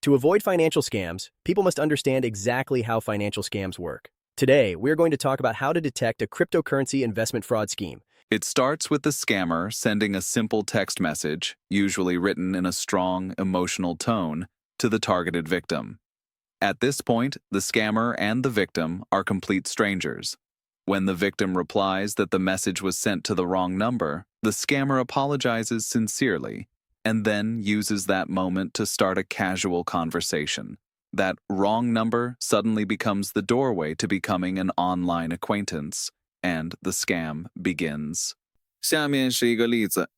To avoid financial scams, people must understand exactly how financial scams work. Today, we're going to talk about how to detect a cryptocurrency investment fraud scheme. It starts with the scammer sending a simple text message, usually written in a strong, emotional tone, to the targeted victim. At this point, the scammer and the victim are complete strangers. When the victim replies that the message was sent to the wrong number, the scammer apologizes sincerely and then uses that moment to start a casual conversation. That wrong number suddenly becomes the doorway to becoming an online acquaintance, and the scam begins. 下面是一个例子，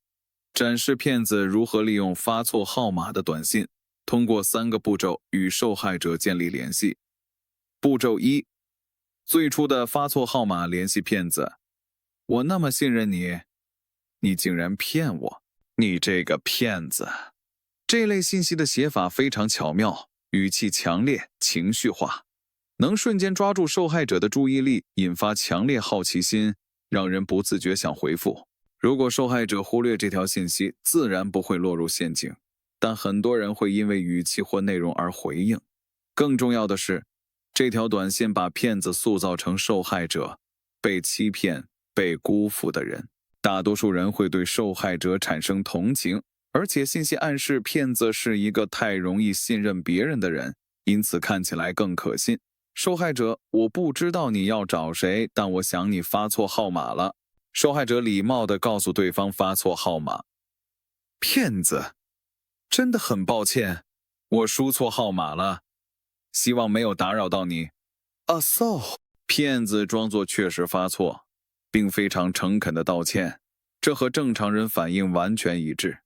展示骗子如何利用发错号码的短信，通过3个步骤与受害者建立联系。步骤1，最初的发错号码联系骗子。我那么信任你，你竟然骗我，你这个骗子。这类信息的写法非常巧妙，语气强烈，情绪化，能瞬间抓住受害者的注意力，引发强烈好奇心，让人不自觉想回复。如果受害者忽略这条信息，自然不会落入陷阱，但很多人会因为语气或内容而回应。更重要的是，这条短信把骗子塑造成受害者，被欺骗、被辜负的人。大多数人会对受害者产生同情，而且信息暗示骗子是一个太容易信任别人的人，因此看起来更可信。受害者，我不知道你要找谁，但我想你发错号码了。受害者礼貌地告诉对方发错号码。骗子，真的很抱歉，我输错号码了，希望没有打扰到你。So， 骗子装作确实发错，并非常诚恳地道歉，这和正常人反应完全一致。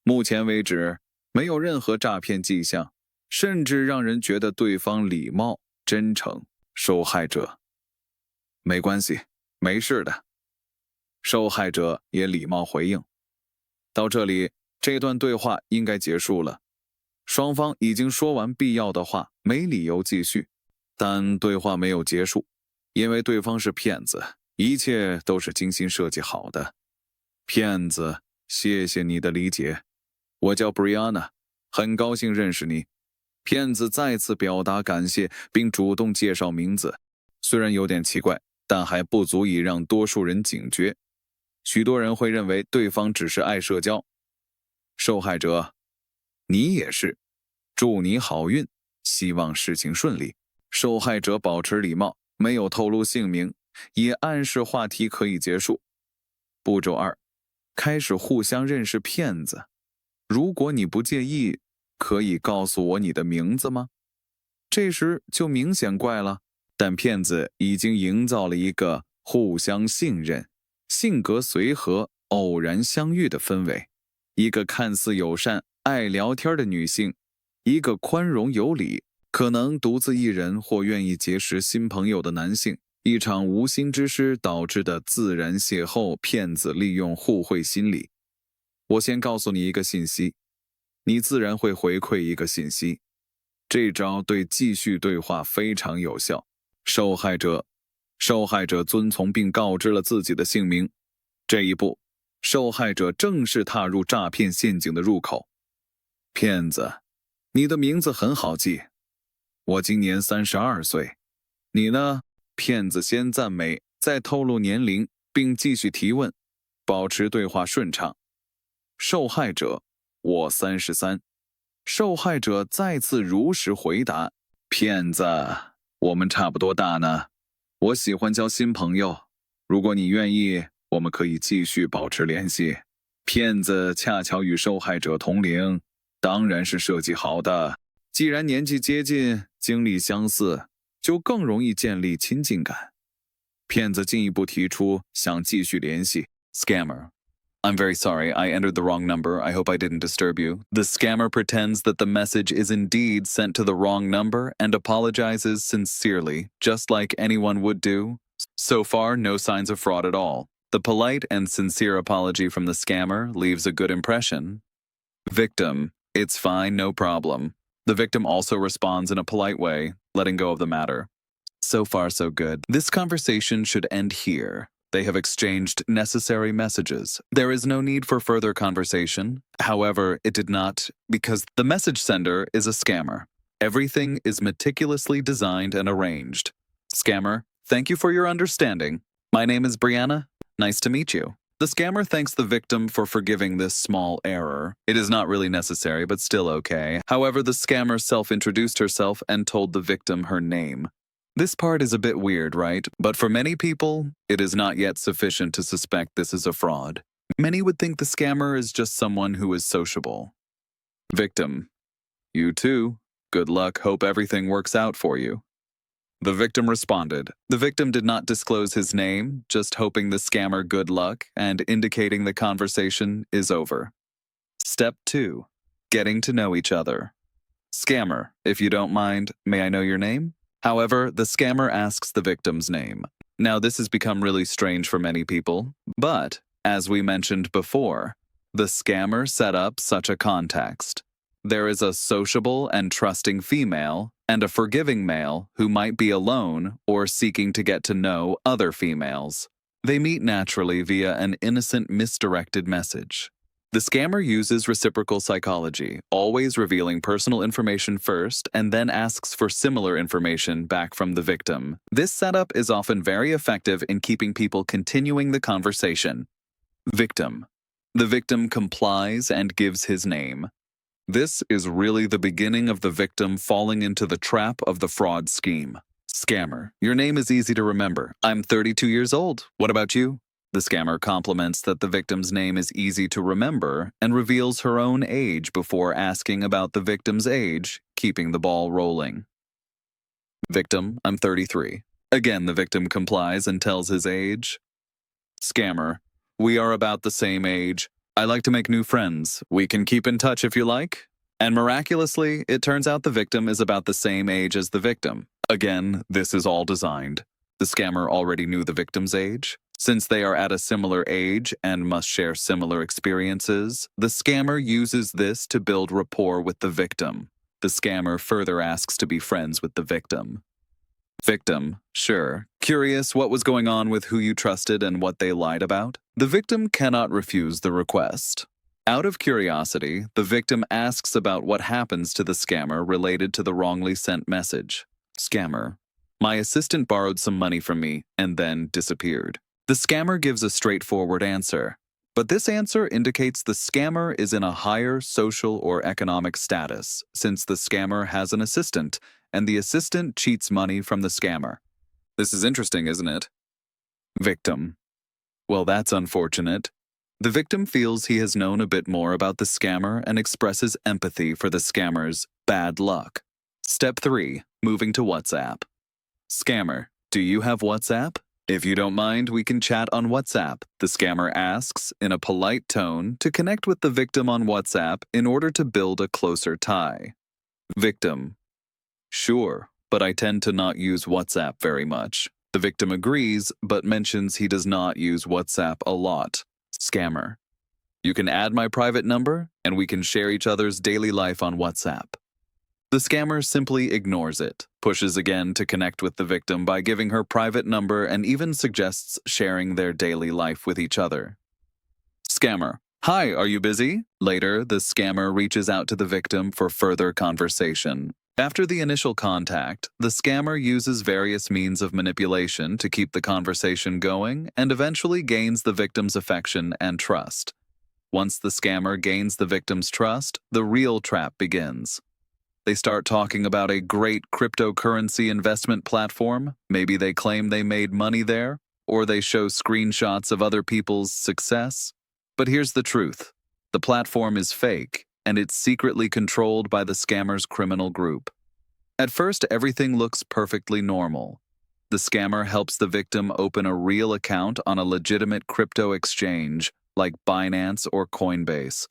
目前为止，没有任何诈骗迹象，甚至让人觉得对方礼貌、真诚。受害者，没关系，没事的。受害者也礼貌回应。到这里，这段对话应该结束了。双方已经说完必要的话，没理由继续。但对话没有结束，因为对方是骗子，一切都是精心设计好的。骗子，谢谢你的理解。我叫 Brianna， 很高兴认识你。骗子再次表达感谢，并主动介绍名字。虽然有点奇怪，但还不足以让多数人警觉。许多人会认为对方只是爱社交。受害者，你也是。祝你好运，希望事情顺利。受害者保持礼貌，没有透露姓名，也暗示话题可以结束。步骤2，开始互相认识骗子。如果你不介意，可以告诉我你的名字吗？这时就明显怪了，但骗子已经营造了一个互相信任、性格随和、偶然相遇的氛围。一个看似友善、爱聊天的女性，一个宽容有礼、可能独自一人或愿意结识新朋友的男性，一场无心之失导致的自然邂逅，骗子利用互惠心理。我先告诉你一个信息，你自然会回馈一个信息。这招对继续对话非常有效。受害者遵从并告知了自己的姓名。这一步，受害者正式踏入诈骗陷阱的入口。骗子，你的名字很好记。我今年32岁。你呢？骗子先赞美，再透露年龄，并继续提问，保持对话顺畅。受害者，我33。受害者再次如实回答。骗子，我们差不多大呢。我喜欢交新朋友，如果你愿意，我们可以继续保持联系。骗子恰巧与受害者同龄，当然是设计好的。既然年纪接近，经历相似，就更容易建立亲近感。骗子进一步提出想继续联系。Scammer. I'm very sorry, I entered the wrong number. I hope I didn't disturb you. The scammer pretends that the message is indeed sent to the wrong number and apologizes sincerely, just like anyone would do. So far, no signs of fraud at all. The polite and sincere apology from the scammer leaves a good impression. Victim, it's fine, no problem. The victim also responds in a polite way, letting go of the matter. So far, so good. This conversation should end here. They have exchanged necessary messages. There is no need for further conversation. However, it did not, because the message sender is a scammer. Everything is meticulously designed and arranged. Scammer, thank you for your understanding. My name is Brianna. Nice to meet you. The scammer thanks the victim for forgiving this small error. It is not really necessary, but still okay. However, the scammer self-introduced herself and told the victim her name. This part is a bit weird, right? But for many people, it is not yet sufficient to suspect this is a fraud. Many would think the scammer is just someone who is sociable. Victim: you too. Good luck. Hope everything works out for you. The victim responded. The victim did not disclose his name, just hoping the scammer good luck and indicating the conversation is over. Step 2. Getting to know each other. Scammer: if you don't mind, may I know your name? However, the scammer asks the victim's name. Now, this has become really strange for many people, but, as we mentioned before, the scammer set up such a context. There is a sociable and trusting female and a forgiving male who might be alone or seeking to get to know other females. They meet naturally via an innocent misdirected message. The scammer uses reciprocal psychology, always revealing personal information first and then asks for similar information back from the victim. This setup is often very effective in keeping people continuing the conversation. Victim: the victim complies and gives his name. This is really the beginning of the victim falling into the trap of the fraud scheme. Scammer: your name is easy to remember. I'm 32 years old. What about you? The scammer compliments that the victim's name is easy to remember and reveals her own age before asking about the victim's age, keeping the ball rolling. Victim: I'm 33. Again, the victim complies and tells his age. Scammer: we are about the same age. I like to make new friends. We can keep in touch if you like. And miraculously, it turns out the victim is about the same age as the victim. Again, this is all designed. The scammer already knew the victim's age. Since they are at a similar age and must share similar experiences, the scammer uses this to build rapport with the victim. The scammer further asks to be friends with the victim. Victim: sure. Curious what was going on with who you trusted and what they lied about? The victim cannot refuse the request. Out of curiosity, the victim asks about what happens to the scammer related to the wrongly sent message. Scammer: my assistant borrowed some money from me and then disappeared. The scammer gives a straightforward answer, but this answer indicates the scammer is in a higher social or economic status, since the scammer has an assistant, and the assistant cheats money from the scammer. This is interesting, isn't it? Victim: well, that's unfortunate. The victim feels he has known a bit more about the scammer and expresses empathy for the scammer's bad luck. Step 3. Moving to WhatsApp. Scammer: do you have WhatsApp? If you don't mind, we can chat on WhatsApp. The scammer asks, in a polite tone, to connect with the victim on WhatsApp in order to build a closer tie. Victim: sure, but I tend to not use WhatsApp very much. The victim agrees, but mentions he does not use WhatsApp a lot. Scammer: you can add my private number, and we can share each other's daily life on WhatsApp. The scammer simply ignores it, pushes again to connect with the victim by giving her private number and even suggests sharing their daily life with each other. Scammer: hi, are you busy? Later, the scammer reaches out to the victim for further conversation. After the initial contact, the scammer uses various means of manipulation to keep the conversation going and eventually gains the victim's affection and trust. Once the scammer gains the victim's trust, the real trap begins. They start talking about a great cryptocurrency investment platform. Maybe they claim they made money there, or they show screenshots of other people's success. But here's the truth. The platform is fake, and it's secretly controlled by the scammer's criminal group. At first, everything looks perfectly normal. The scammer helps the victim open a real account on a legitimate crypto exchange, like Binance or Coinbase.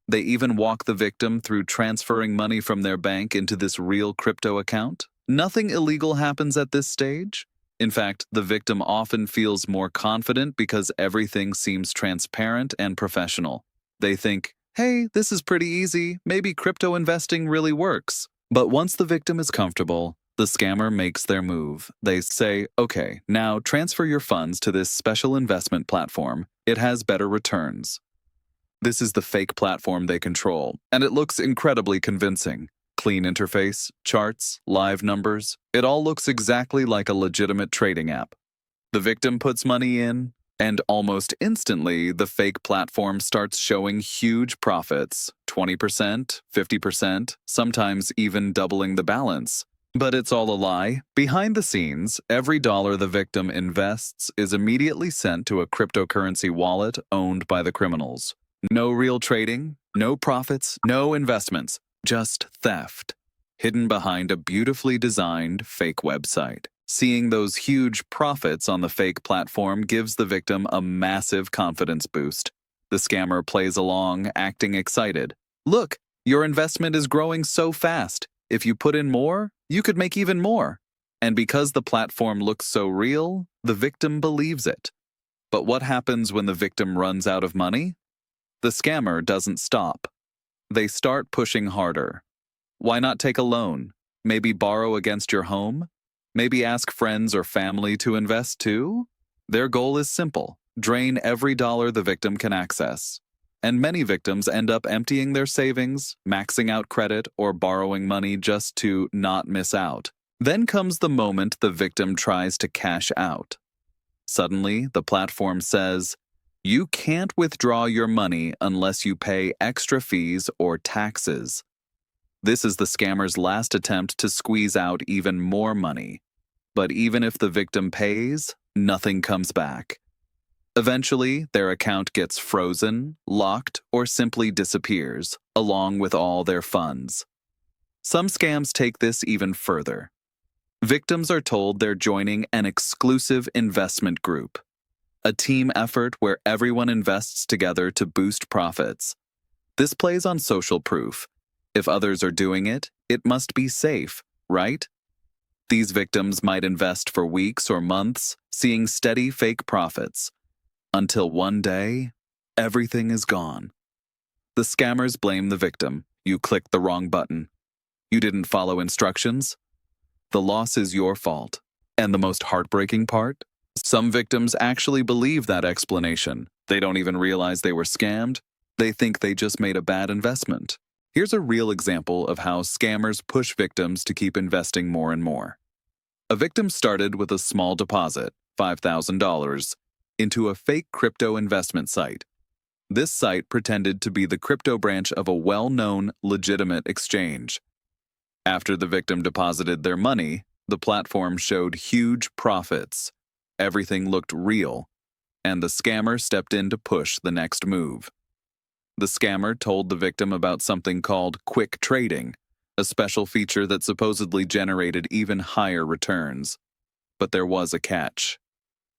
They even walk the victim through transferring money from their bank into this real crypto account. Nothing illegal happens at this stage. In fact, the victim often feels more confident because everything seems transparent and professional. They think, hey, this is pretty easy, maybe crypto investing really works. But once the victim is comfortable, The scammer makes their move. They say, okay, now transfer your funds to this special investment platform. It has better returns. This is the fake platform they control, and it looks incredibly convincing. Clean interface, charts, live numbers. It all looks exactly like a legitimate trading app. The victim puts money in, and almost instantly, the fake platform starts showing huge profits, 20%, 50%, sometimes even doubling the balance. But it's all a lie. Behind the scenes, every dollar the victim invests is immediately sent to a cryptocurrency wallet owned by the criminals. No real trading, no profits, no investments, just theft, hidden behind a beautifully designed fake website. Seeing those huge profits on the fake platform gives the victim a massive confidence boost. The scammer plays along, acting excited. Look, your investment is growing so fast. If you put in more, you could make even more. And because the platform looks so real, the victim believes it. But what happens when the victim runs out of money? The scammer doesn't stop. They start pushing harder. Why not take a loan? Maybe borrow against your home? Maybe ask friends or family to invest too? Their goal is simple: drain every dollar the victim can access. And many victims end up emptying their savings, maxing out credit, or borrowing money just to not miss out. Then comes the moment the victim tries to cash out. Suddenly, the platform says, "You can't withdraw your money unless you pay extra fees or taxes." This is the scammer's last attempt to squeeze out even more money. But even if the victim pays, nothing comes back. Eventually, their account gets frozen, locked, or simply disappears, along with all their funds. Some scams take this even further. Victims are told they're joining an exclusive investment group, a team effort where everyone invests together to boost profits. This plays on social proof. If others are doing it, it must be safe, right? These victims might invest for weeks or months, seeing steady fake profits. Until one day, everything is gone. The scammers blame the victim. You clicked the wrong button. You didn't follow instructions. The loss is your fault. And the most heartbreaking part? Some victims actually believe that explanation. They don't even realize they were scammed. They think they just made a bad investment. Here's a real example of how scammers push victims to keep investing more and more. A victim started with a small deposit, $5,000, into a fake crypto investment site. This site pretended to be the crypto branch of a well-known, legitimate exchange. After the victim deposited their money, the platform showed huge profits. Everything looked real, and the scammer stepped in to push the next move. The scammer told the victim about something called quick trading, a special feature that supposedly generated even higher returns. But there was a catch.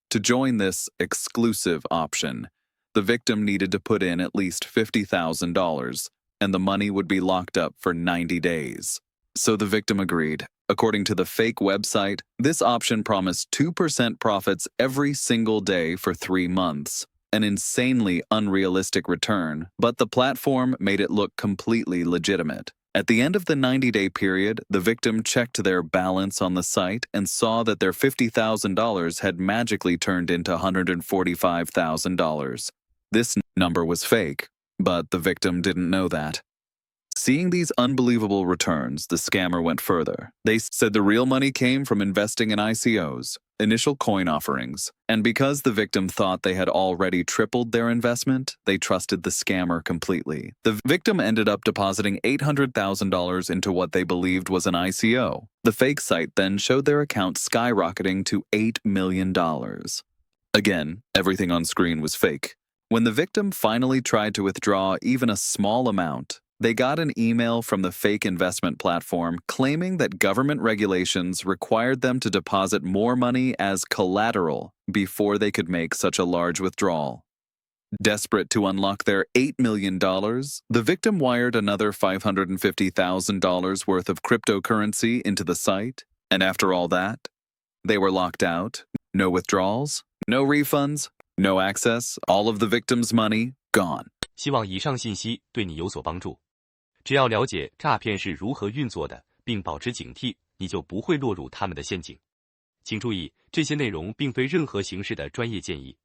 To join this exclusive option, the victim needed to put in at least $50,000, and the money would be locked up for 90 days. So the victim agreed. According to the fake website, this option promised 2% profits every single day for 3 months. An insanely unrealistic return, but the platform made it look completely legitimate. At the end of the 90-day period, the victim checked their balance on the site and saw that their $50,000 had magically turned into $145,000. This number was fake, but the victim didn't know that. Seeing these unbelievable returns, the scammer went further. They said the real money came from investing in ICOs, initial coin offerings, and because the victim thought they had already tripled their investment, they trusted the scammer completely. The victim ended up depositing $800,000 into what they believed was an ICO. The fake site then showed their account skyrocketing to $8 million. Again, everything on screen was fake. When the victim finally tried to withdraw even a small amount, they got an email from the fake investment platform claiming that government regulations required them to deposit more money as collateral before they could make such a large withdrawal. Desperate to unlock their $8 million, the victim wired another $550,000 worth of cryptocurrency into the site, and after all that, they were locked out. No withdrawals, no refunds, no access, all of the victim's money gone. 希望以上信息对你有所帮助。只要了解诈骗是如何运作的，并保持警惕，你就不会落入他们的陷阱。请注意，这些内容并非任何形式的专业建议，